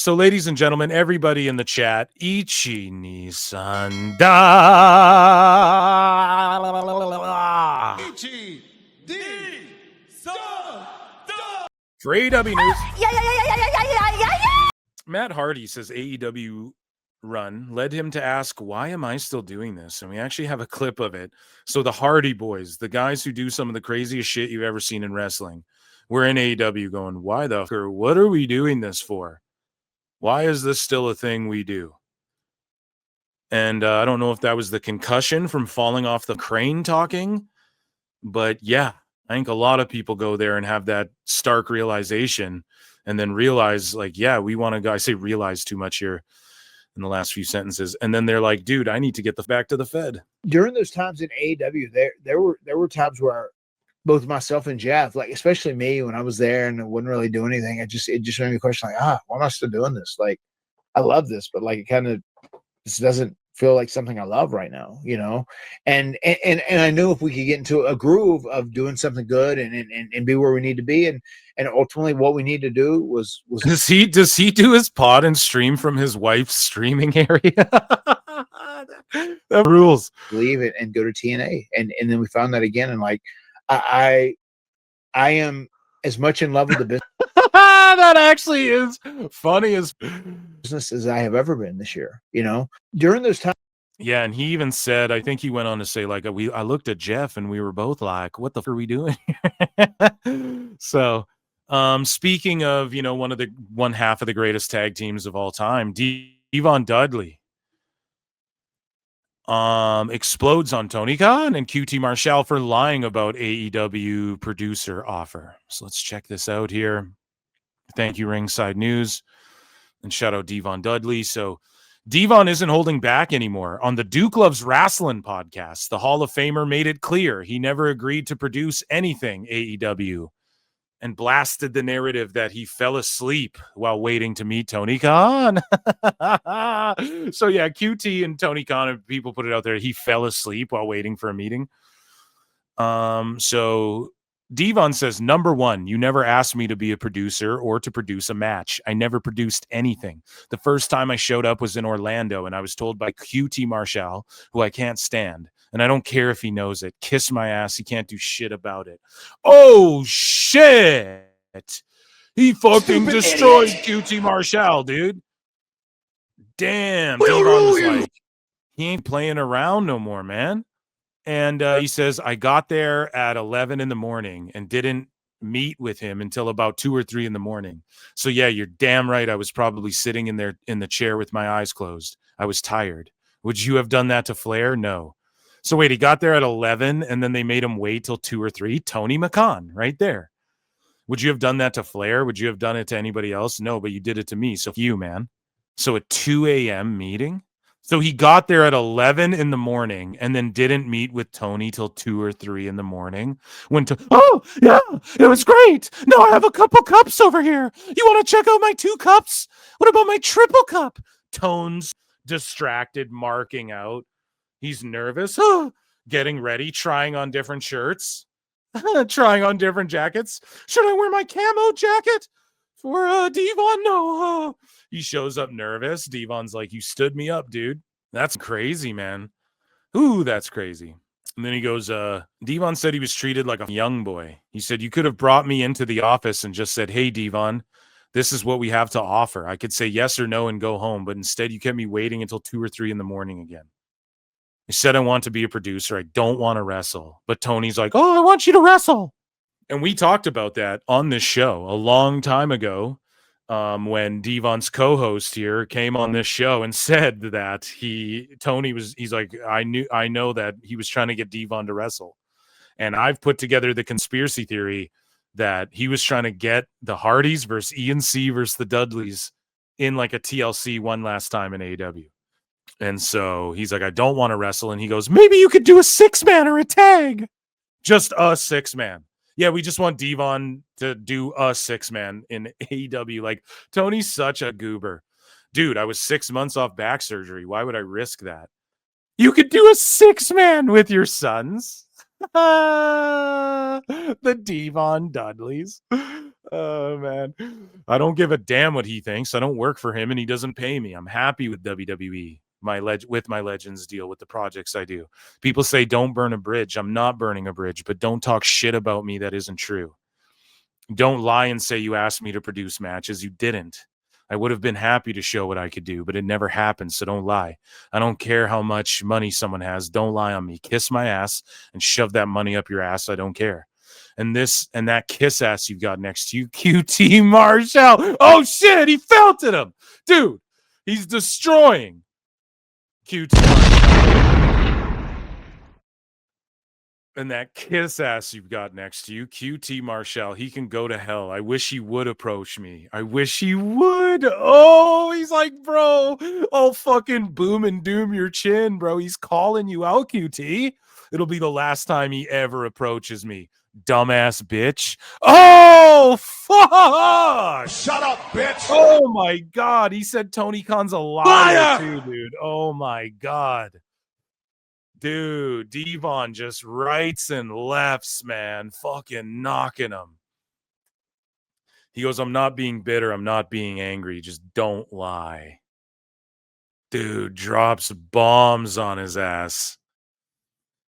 So, ladies and gentlemen, everybody in the chat, Ichi Nissan da. Ichi Nissan. For AEW news, Yeah. Matt Hardy says AEW run led him to ask, why am I still doing this? And we actually have a clip of it. So the Hardy boys, the guys who do some of the craziest shit you've ever seen in wrestling, we're in AEW going, why the fuck, or what are we doing this for? Why is this still a thing we do? And I don't know if that was the concussion from falling off the crane talking, but yeah, I think a lot of people go there and have that stark realization and then realize, like, yeah, we want to go. I say realize too much here in the last few sentences. And then they're like, dude, I need to get back to the Fed. During those times in AEW, there were times where both myself and Jeff, like especially me when I was there and I wouldn't really do anything, it just made me question, like, why am I still doing this? Like, I love this, but like it kind of just doesn't feel like something I love right now, you know? And I knew if we could get into a groove of doing something good and be where we need to be, and ultimately what we need to do was does he do his pod and stream from his wife's streaming area? That rules. Leave it and go to TNA. And then we found that again, and like I am as much in love with the business. That actually is funny as business as I have ever been this year, you know, during those times. Yeah, and he even said, I think he went on to say, like, I looked at Jeff and we were both like, what the fuck are we doing here? So, speaking of, you know, one half of the greatest tag teams of all time, D-Von Dudley explodes on Tony Khan and QT Marshall for lying about AEW producer offer. So let's check this out here. Thank you, Ringside News, and shout out D-Von Dudley. So D-Von isn't holding back anymore. On the Duke Loves Wrestling podcast, the Hall of Famer made it clear he never agreed to produce anything AEW and blasted the narrative that he fell asleep while waiting to meet Tony Khan. So yeah, QT and Tony Khan, and people put it out there, he fell asleep while waiting for a meeting. So D-Von says, number one, you never asked me to be a producer or to produce a match. I never produced anything. The first time I showed up was in Orlando, and I was told by QT Marshall, who I can't stand, and I don't care if he knows it. Kiss my ass. He can't do shit about it. Oh, shit. He fucking destroyed QT Marshall, dude. Damn. D-Von was like, he ain't playing around no more, man. And he says, I got there at 11 in the morning and didn't meet with him until about 2 or 3 in the morning. So yeah, you're damn right. I was probably sitting in the chair with my eyes closed. I was tired. Would you have done that to Flair? No. So wait, he got there at 11 and then they made him wait till 2 or 3. Tony McCon right there. Would you have done that to Flair? Would you have done it to anybody else? No, but you did it to me. So you, man. So a 2 a.m. meeting. So he got there at 11 in the morning and then didn't meet with Tony till 2 or 3 in the morning. Oh, yeah, it was great. No, I have a couple cups over here. You want to check out my 2 cups? What about my triple cup? Tone's distracted, marking out. He's nervous, getting ready, trying on different shirts, trying on different jackets. Should I wear my camo jacket for D-Von? No. He shows up nervous. D-Von's like, you stood me up, dude. That's crazy, man. Ooh, that's crazy. And then he goes, D-Von said he was treated like a young boy. He said, you could have brought me into the office and just said, hey, D-Von, this is what we have to offer. I could say yes or no and go home, but instead you kept me waiting until 2 or 3 in the morning again. He said, I want to be a producer. I don't want to wrestle. But Tony's like, oh, I want you to wrestle. And we talked about that on this show a long time ago. When D-Von's co-host here came on this show and said that he's like, I know that he was trying to get D-Von to wrestle. And I've put together the conspiracy theory that he was trying to get the Hardys versus ENC versus the Dudleys in like a TLC one last time in AEW. And so he's like, I don't want to wrestle. And he goes, maybe you could do a 6-man or a tag. Just a 6-man. Yeah, we just want D-Von to do a 6-man in AEW. Like, Tony's such a goober. Dude, I was 6 months off back surgery. Why would I risk that? You could do a 6-man with your sons. The D-Von Dudleys. Oh man, I don't give a damn what he thinks. I don't work for him, and he doesn't pay me. I'm happy with WWE. With my Legends deal, with the projects I do. People say don't burn a bridge. I'm not burning a bridge, but don't talk shit about me that isn't true. Don't lie and say you asked me to produce matches. You didn't. I would have been happy to show what I could do, but it never happened. So don't lie. I don't care how much money someone has. Don't lie on me. Kiss my ass and shove that money up your ass. I don't care. And that kiss ass you've got next to you, QT Marshall. Oh shit, he felted him. Dude, he's destroying QT Marshall. And that kiss ass you've got next to you, QT Marshall, he can go to hell. I wish he would approach me. I wish he would. Oh, he's like, bro, I'll fucking boom and doom your chin, bro. He's calling you out, QT. It'll be the last time he ever approaches me. Dumbass bitch. Oh, fuck. Shut up, bitch. Oh, my God. He said Tony Khan's a liar, too, dude. Oh, my God. Dude, D-Von just rights and lefts, man. Fucking knocking him. He goes, I'm not being bitter. I'm not being angry. Just don't lie. Dude drops bombs on his ass.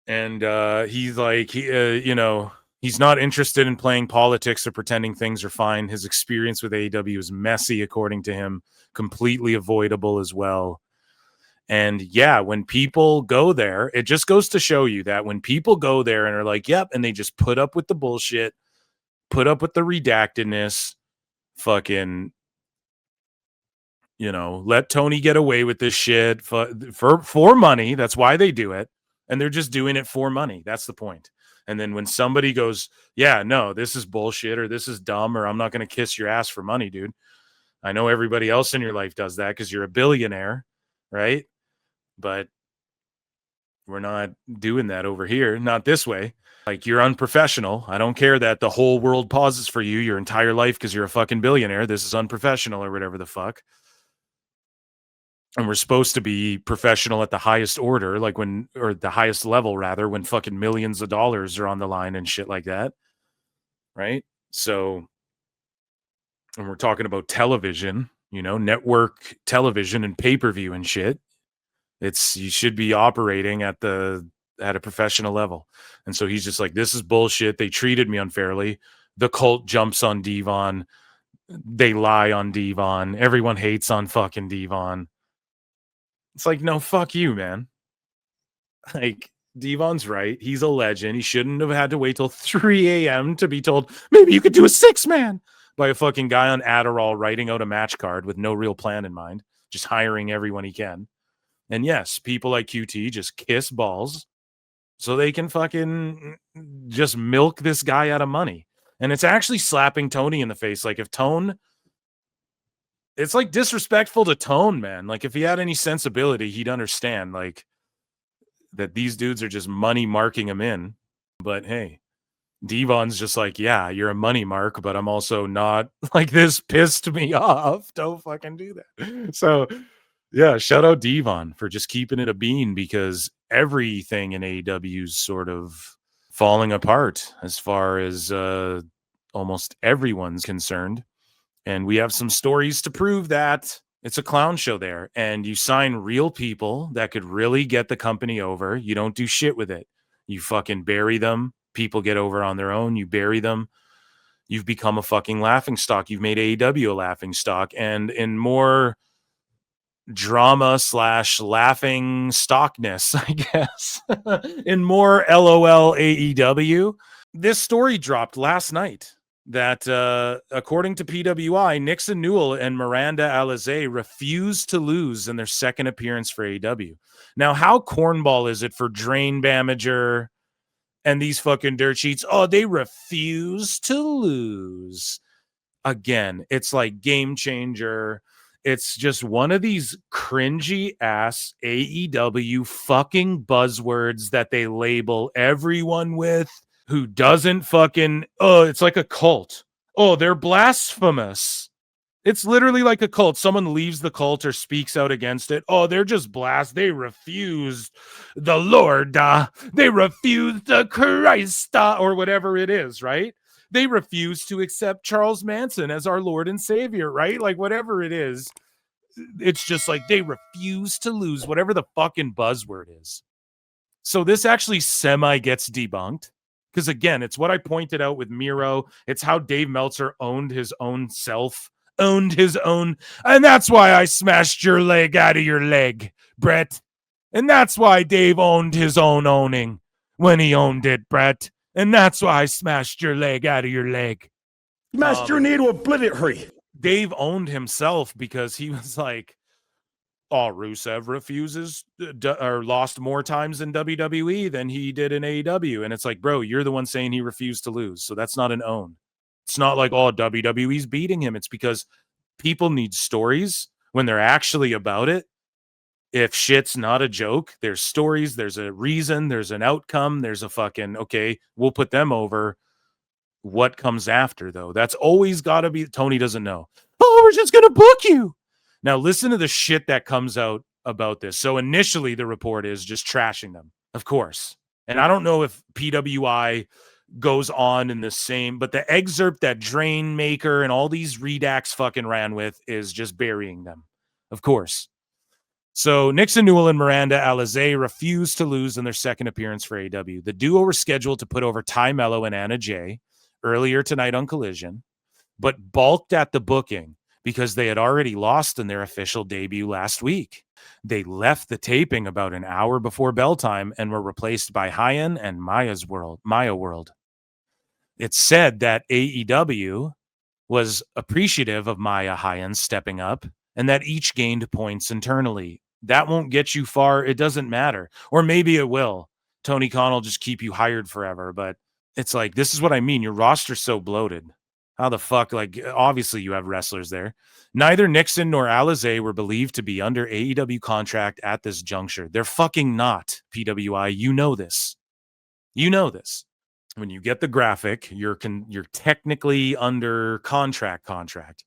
And he's like, he's not interested in playing politics or pretending things are fine. His experience with AEW is messy, according to him, completely avoidable as well. And yeah, when people go there, it just goes to show you that when people go there and are like, yep, and they just put up with the bullshit, put up with the redactedness, fucking, let Tony get away with this shit for money. That's why they do it. And they're just doing it for money. That's the point. And then when somebody goes, yeah, no, this is bullshit or this is dumb or I'm not going to kiss your ass for money, dude. I know everybody else in your life does that because you're a billionaire, right? But we're not doing that over here. Not this way. Like, you're unprofessional. I don't care that the whole world pauses for you your entire life because you're a fucking billionaire. This is unprofessional or whatever the fuck. And we're supposed to be professional at the highest order, or the highest level, rather, when fucking millions of dollars are on the line and shit like that. Right? So, and we're talking about television, network television and pay-per-view and shit. You should be operating at a professional level. And so he's just like, this is bullshit. They treated me unfairly. The cult jumps on D-Von. They lie on D-Von. Everyone hates on fucking D-Von. It's like, no, fuck you, man. Like, D-Von's right. He's a legend. He shouldn't have had to wait till 3 a.m. to be told, maybe you could do a 6-man by a fucking guy on Adderall writing out a match card with no real plan in mind, just hiring everyone he can. And yes, people like QT just kiss balls so they can fucking just milk this guy out of money. And it's actually slapping Tony in the face. Like, if Tone... It's like disrespectful to Tone, man. Like, if he had any sensibility, he'd understand, like, that these dudes are just money marking him in. But hey, D-Von's just like, yeah, you're a money mark, but I'm also not, like, this pissed me off. Don't fucking do that. So, yeah, shout out D-Von for just keeping it a bean, because everything in AEW's sort of falling apart as far as almost everyone's concerned. And we have some stories to prove that it's a clown show there. And you sign real people that could really get the company over. You don't do shit with it. You fucking bury them. People get over on their own. You bury them. You've become a fucking laughingstock. You've made AEW a laughingstock. And in more drama / laughing stockness, I guess, in more LOL AEW, this story dropped last night. That, according to PWI, Nixon, Newell, and Miranda Alize refused to lose in their second appearance for AEW. Now, how cornball is it for Drain Bamager and these fucking dirt sheets? Oh, they refuse to lose. Again, it's like Game Changer. It's just one of these cringy ass AEW fucking buzzwords that they label everyone with. Who doesn't fucking, it's like a cult. Oh, they're blasphemous. It's literally like a cult. Someone leaves the cult or speaks out against it. Oh, they're just They refused the Lord. They refused the Christ, or whatever it is, right? They refuse to accept Charles Manson as our Lord and Savior, right? Like whatever it is, it's just like they refuse to lose, whatever the fucking buzzword is. So this actually semi gets debunked because, again, it's what I pointed out with Miro. It's how Dave Meltzer owned his own self, and that's why I smashed your leg out of your leg, Brett. And that's why Dave owned his own owning when he owned it, Brett. And that's why I smashed your leg out of your leg. Smashed your knee to obliterate. Dave owned himself because he was like, oh, Rusev refuses or lost more times in WWE than he did in AEW. And it's like, bro, you're the one saying he refused to lose. So that's not an own. It's not like, oh, WWE's beating him. It's because people need stories when they're actually about it. If shit's not a joke, there's stories, there's a reason, there's an outcome, there's a fucking, okay, we'll put them over. What comes after, though? That's always got to be, Tony doesn't know. Oh, we're just going to book you. Now, listen to the shit that comes out about this. So initially, the report is just trashing them, of course. And I don't know if PWI goes on in the same, but the excerpt that Drain Maker and all these redacts fucking ran with is just burying them, of course. So Nixon, Newell, and Miranda Alize refused to lose in their second appearance for AEW. The duo were scheduled to put over Ty Mello and Anna Jay earlier tonight on Collision, but balked at the booking because they had already lost in their official debut last week. They left the taping about an hour before bell time and were replaced by Hyan and Maya World. It's said that AEW was appreciative of Maya Hyan stepping up and that each gained points internally. That won't get you far. It doesn't matter. Or maybe it will. Tony Khan will just keep you hired forever. But it's like, this is what I mean. Your roster's so bloated. How the fuck? Like, obviously you have wrestlers there. Neither Nixon nor Alize were believed to be under AEW contract at this juncture. They're fucking not, PWI. You know this. You know this. When you get the graphic, you're technically under contract.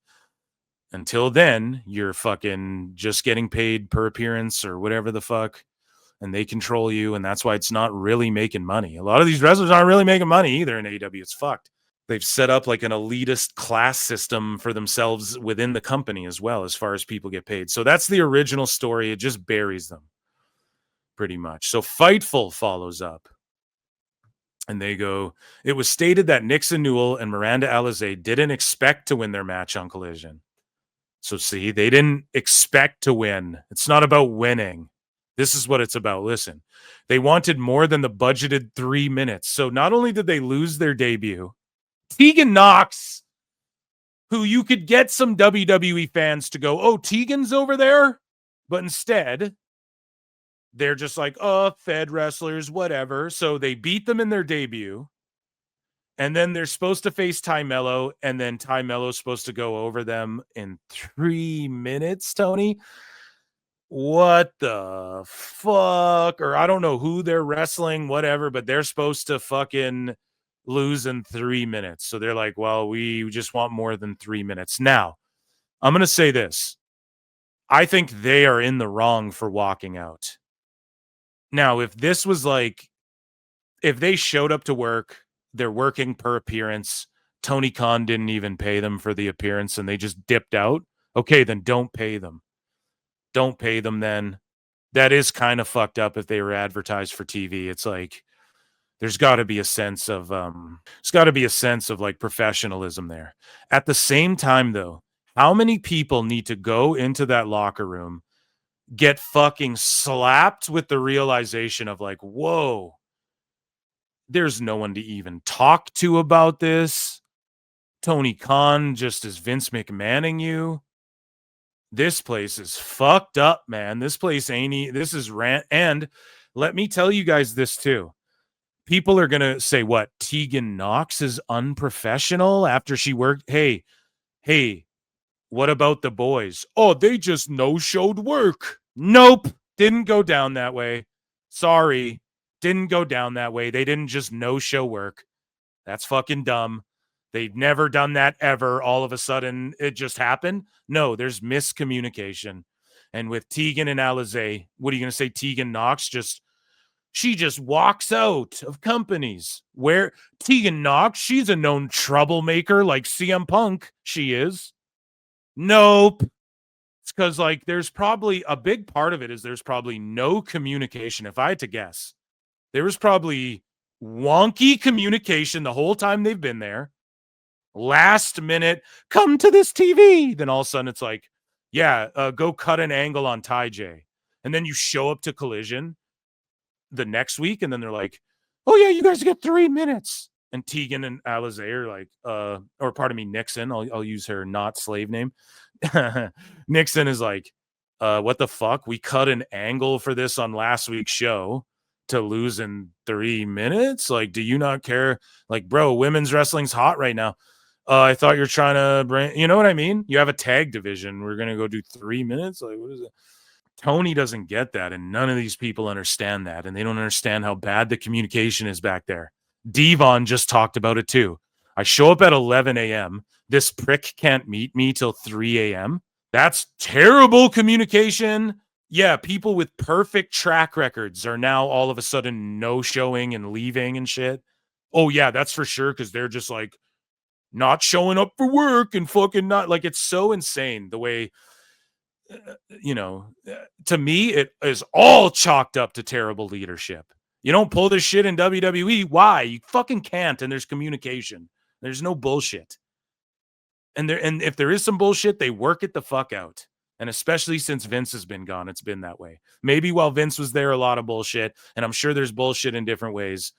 Until then, you're fucking just getting paid per appearance or whatever the fuck, and they control you, and that's why it's not really making money. A lot of these wrestlers aren't really making money either in AEW. It's fucked. They've set up like an elitist class system for themselves within the company as well, as far as people get paid. So that's the original story. It just buries them pretty much. So Fightful follows up. And they go, it was stated that Nixon, Newell, and Miranda Alize didn't expect to win their match on Collision. So see, they didn't expect to win. It's not about winning. This is what it's about. Listen, they wanted more than the budgeted 3 minutes. So not only did they lose their debut, Tegan Knox, who you could get some WWE fans to go, oh, Tegan's over there. But instead, they're just like, oh, Fed wrestlers, whatever. So they beat them in their debut. And then they're supposed to face Ty Mello, and then Ty Mello's supposed to go over them in 3 minutes, Tony. What the fuck? Or I don't know who they're wrestling, whatever, but they're supposed to fucking lose in 3 minutes. So they're like, well, we just want more than 3 minutes. Now, I'm going to say this. I think they are in the wrong for walking out. Now, if this was like, if they showed up to work, they're working per appearance, Tony Khan didn't even pay them for the appearance and they just dipped out, okay, then don't pay them. Don't pay them then. That is kind of fucked up if they were advertised for TV. It's like, there's got to be a sense of, like professionalism there. At the same time, though, how many people need to go into that locker room, get fucking slapped with the realization of like, whoa, there's no one to even talk to about this. Tony Khan just is Vince McMahoning you. This place is fucked up, man. This place this is rant. And let me tell you guys this too. People are going to say, what, Tegan Knox is unprofessional after she worked? Hey, what about the boys? Oh, they just no-showed work. Nope. Didn't go down that way. Sorry. Didn't go down that way. They didn't just no-show work. That's fucking dumb. They've never done that ever. All of a sudden, it just happened. No, there's miscommunication. And with Tegan and Alize, what are you going to say? Tegan Knox just She just walks out of companies where Tegan Knox, she's a known troublemaker like CM Punk. She is. Nope. It's because, like, there's probably a big part of it is there's probably no communication. If I had to guess, there was probably wonky communication the whole time they've been there. Last minute, come to this TV. Then all of a sudden it's like, yeah, go cut an angle on Ty J. And then you show up to Collision the next week, and then they're like, oh yeah, you guys get 3 minutes. And Tegan and Alize are like, or pardon me, Nixon. I'll use her not slave name. Nixon is like, what the fuck? We cut an angle for this on last week's show to lose in 3 minutes? Like, do you not care? Like, bro, women's wrestling's hot right now. I thought you're trying to bring, you know what I mean? You have a tag division. We're going to go do 3 minutes? Like, what is it? Tony doesn't get that, and none of these people understand that, and they don't understand how bad the communication is back there. D-Von just talked about it too. I show up at 11 a.m. This prick can't meet me till 3 a.m. That's terrible communication. Yeah, people with perfect track records are now all of a sudden no-showing and leaving and shit. Oh, yeah, that's for sure, because they're just like not showing up for work and fucking not. Like, it's so insane the way... to me, it is all chalked up to terrible leadership. You don't pull this shit in WWE. Why? You fucking can't. And there's communication. There's no bullshit. And if there is some bullshit, they work it the fuck out. And especially since Vince has been gone, it's been that way. Maybe while Vince was there, a lot of bullshit. And I'm sure there's bullshit in different ways.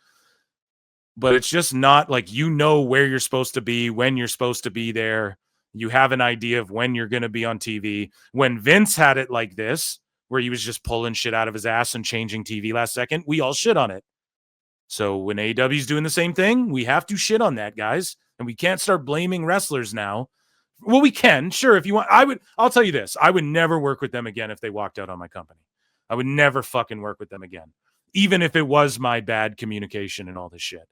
But it's just not like, you know where you're supposed to be, when you're supposed to be there. You have an idea of when you're going to be on TV. When Vince had it like this, where he was just pulling shit out of his ass and changing TV last second, we all shit on it. So when AEW's doing the same thing, we have to shit on that, guys. And we can't start blaming wrestlers now. Well, we can, sure, if you want. I'll tell you this. I would never work with them again if they walked out on my company. I would never fucking work with them again. Even if it was my bad communication and all this shit.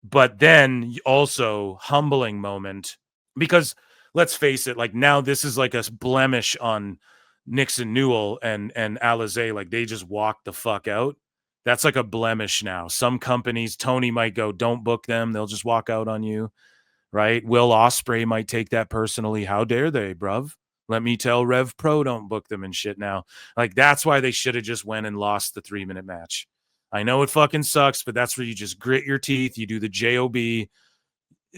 But then also humbling moment. Because let's face it, like, now this is like a blemish on Nixon, Newell, and Alize. Like, they just walked the fuck out. That's like a blemish now. Some companies, Tony might go, don't book them. They'll just walk out on you, right? Will Ospreay might take that personally. How dare they, bruv? Let me tell Rev Pro don't book them and shit now. Like, that's why they should have just went and lost the 3-minute match. I know it fucking sucks, but that's where you just grit your teeth. You do the JOB.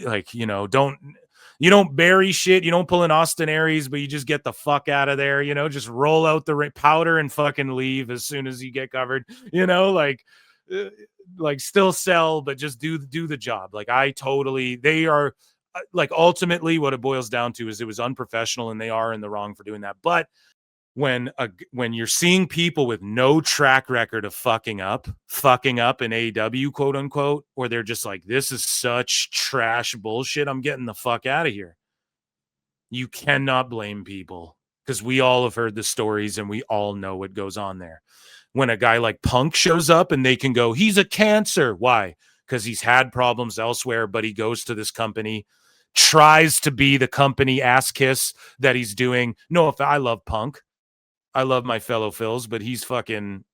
Like, you don't bury shit. You don't pull an Austin Aries, but you just get the fuck out of there. Just roll out the powder and fucking leave as soon as you get covered. Like still sell, but just do the job. Like, they are like, ultimately what it boils down to is it was unprofessional, and they are in the wrong for doing that. But when you're seeing people with no track record of fucking up in AEW, quote unquote, or they're just like, this is such trash bullshit, I'm getting the fuck out of here. You cannot blame people, because we all have heard the stories and we all know what goes on there. When a guy like Punk shows up and they can go, he's a cancer. Why? Because he's had problems elsewhere, but he goes to this company, tries to be the company ass kiss that he's doing. No, if I love Punk. I love my fellow Phils, but he's fucking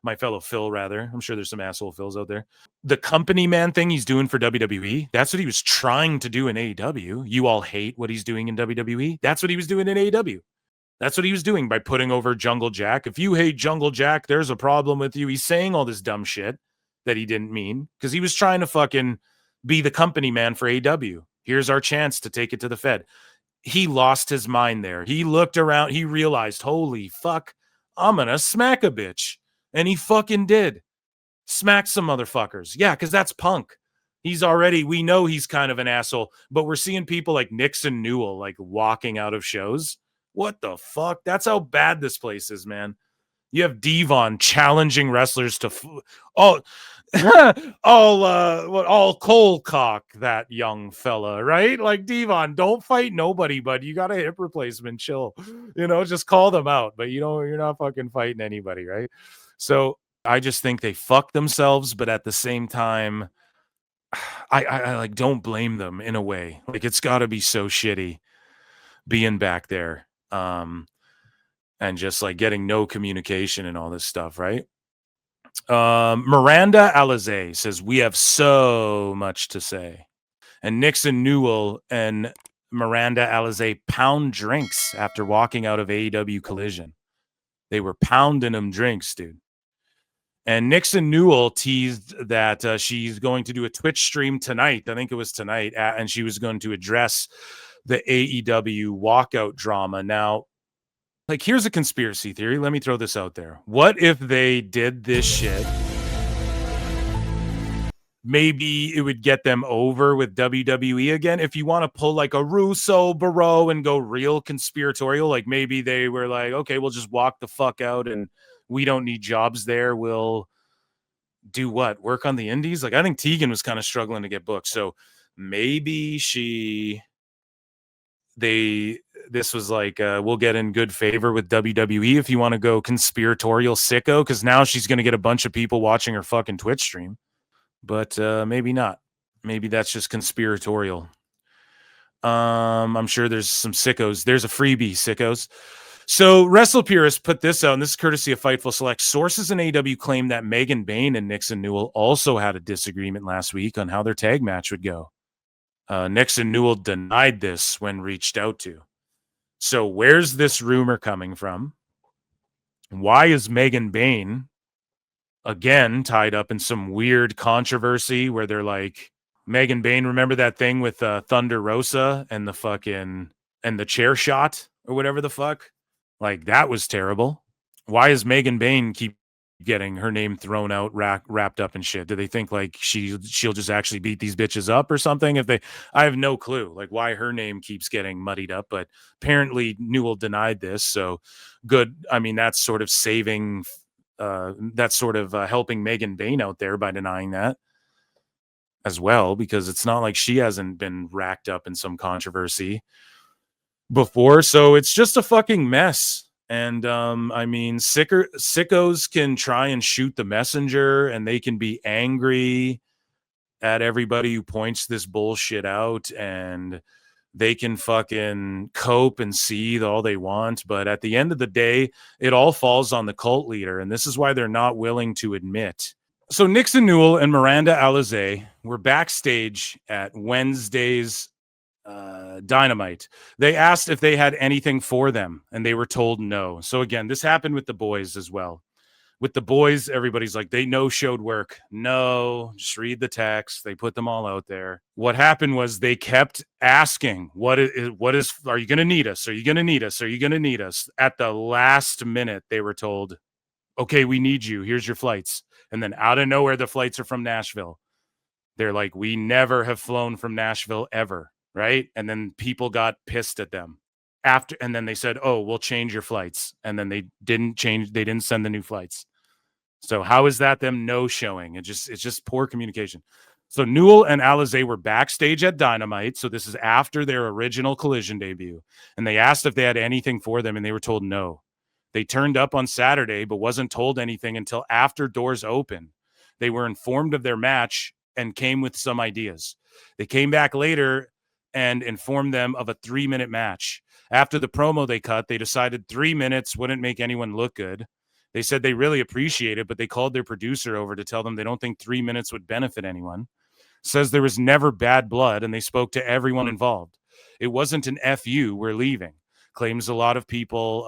my fellow Phil, rather. I'm sure there's some asshole Phils out there. The company man thing he's doing for WWE, that's what he was trying to do in AEW. You all hate what he's doing in WWE. That's what he was doing in AEW. That's what he was doing by putting over Jungle Jack. If you hate Jungle Jack, there's a problem with you. He's saying all this dumb shit that he didn't mean, because he was trying to fucking be the company man for AEW. Here's our chance to take it to the Fed. He lost his mind there. He looked around. He realized, holy fuck, I'm going to smack a bitch. And he fucking did. Smack some motherfuckers. Yeah, because that's Punk. We know he's kind of an asshole, but we're seeing people like Nixon, Newell, like, walking out of shows. What the fuck? That's how bad this place is, man. You have D-Von challenging wrestlers to all cold cock that young fella, right? Like, D-Von, don't fight nobody, but you got a hip replacement. Chill, just call them out. But you're not fucking fighting anybody, right? So I just think they fuck themselves, but at the same time, I like, don't blame them in a way. Like, it's got to be so shitty being back there. And just like getting no communication and all this stuff, right? Miranda Alize says, we have so much to say. And Nixon, Newell, and Miranda Alize pound drinks after walking out of AEW Collision. They were pounding them drinks, dude. And Nixon Newell teased that she's going to do a Twitch stream tonight. I think it was tonight. And she was going to address the AEW walkout drama. Now, like, here's a conspiracy theory. Let me throw this out there. What if they did this shit? Maybe it would get them over with WWE again. If you want to pull like a Russo Barrow and go real conspiratorial, like maybe they were like, okay, we'll just walk the fuck out and we don't need jobs there. We'll do what? Work on the indies? Like, I think Tegan was kind of struggling to get booked. So maybe this was like, we'll get in good favor with WWE if you want to go conspiratorial sicko, because now she's going to get a bunch of people watching her fucking Twitch stream. But maybe not. Maybe that's just conspiratorial. I'm sure there's some sickos. There's a freebie, sickos. So Wrestle Purist put this out, and this is courtesy of Fightful Select. Sources in AEW claim that Megan Bayne and Nixon Newell also had a disagreement last week on how their tag match would go. Nixon Newell denied this when reached out to. So where's this rumor coming from? Why is Megan Bayne again tied up in some weird controversy where they're like, Megan Bayne, remember that thing with Thunder Rosa and the chair shot or whatever the fuck? Like, that was terrible. Why is Megan Bayne keep getting her name thrown out, wrapped up in shit? Do they think like she'll just actually beat these bitches up or something? I have no clue like why her name keeps getting muddied up, but apparently Newell denied this. So good. I mean, that's sort of saving helping Megan Bayne out there by denying that as well, because it's not like she hasn't been racked up in some controversy before. So it's just a fucking mess. And I mean, sickos can try and shoot the messenger, and they can be angry at everybody who points this bullshit out, and they can fucking cope and seethe all they want. But at the end of the day, it all falls on the cult leader. And this is why they're not willing to admit. So Nixon Newell and Miranda Alize were backstage at Wednesday's Dynamite. They asked if they had anything for them, and they were told no. So again, this happened with the boys as well. With the boys, everybody's like, they showed work. No, just read the text. They put them all out there. What happened was they kept asking, what is, are you going to need us? Are you going to need us? Are you going to need us? At the last minute, they were told, okay, we need you. Here's your flights. And then out of nowhere, the flights are from Nashville. They're like, we never have flown from Nashville ever. Right. And then people got pissed at them after. And then they said, oh, we'll change your flights. And then they didn't change. They didn't send the new flights. So how is that them no showing? It's just poor communication. So Newell and Alize were backstage at Dynamite. So this is after their original Collision debut. And they asked if they had anything for them, and they were told no. They turned up on Saturday, but wasn't told anything until after doors open. They were informed of their match and came with some ideas. They came back later and informed them of a 3-minute match. After the promo they cut, they decided 3 minutes wouldn't make anyone look good. They said they really appreciate it, but they called their producer over to tell them they don't think 3 minutes would benefit anyone. Says there was never bad blood, and they spoke to everyone involved. It wasn't an FU, we're leaving. Claims a lot of people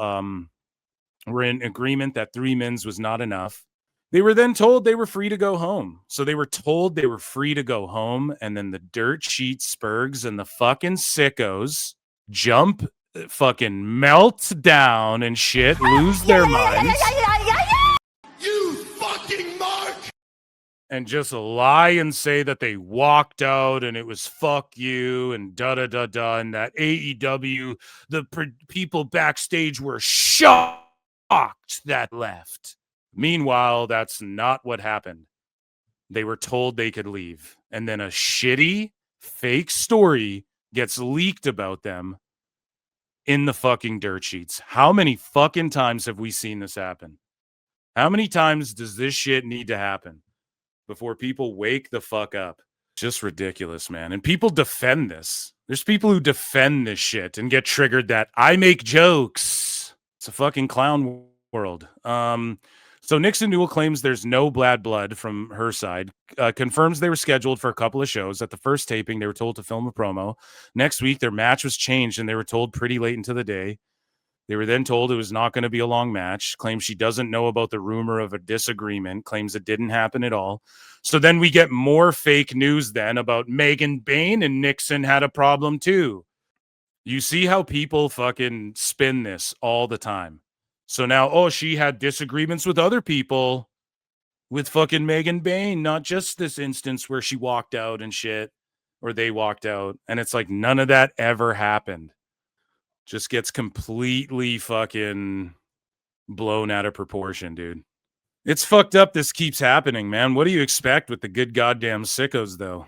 were in agreement that 3 mins was not enough. They were then told they were free to go home. So they were told they were free to go home, and then the dirt sheet Spurgs and the fucking sickos jump, fucking melt down and shit, lose their minds. You fucking mark! And just lie and say that they walked out and it was fuck you and da-da-da-da, and that AEW, people backstage were shocked that left. Meanwhile, that's not what happened. They were told they could leave. And then a shitty, fake story gets leaked about them in the fucking dirt sheets. How many fucking times have we seen this happen? How many times does this shit need to happen before people wake the fuck up? Just ridiculous, man. And people defend this. There's people who defend this shit and get triggered that I make jokes. It's a fucking clown world. So Nixon Newell claims there's no bad blood from her side, confirms they were scheduled for a couple of shows. At the first taping, they were told to film a promo. Next week, their match was changed, and they were told pretty late into the day. They were then told it was not going to be a long match, claims she doesn't know about the rumor of a disagreement, claims it didn't happen at all. So then we get more fake news then about Megan Bain and Nixon had a problem too. You see how people fucking spin this all the time. So now, oh, she had disagreements with other people with fucking Megan Bain, not just this instance where she walked out and shit, or they walked out. And it's like none of that ever happened. Just gets completely fucking blown out of proportion, dude. It's fucked up this keeps happening, man. What do you expect with the good goddamn sickos, though?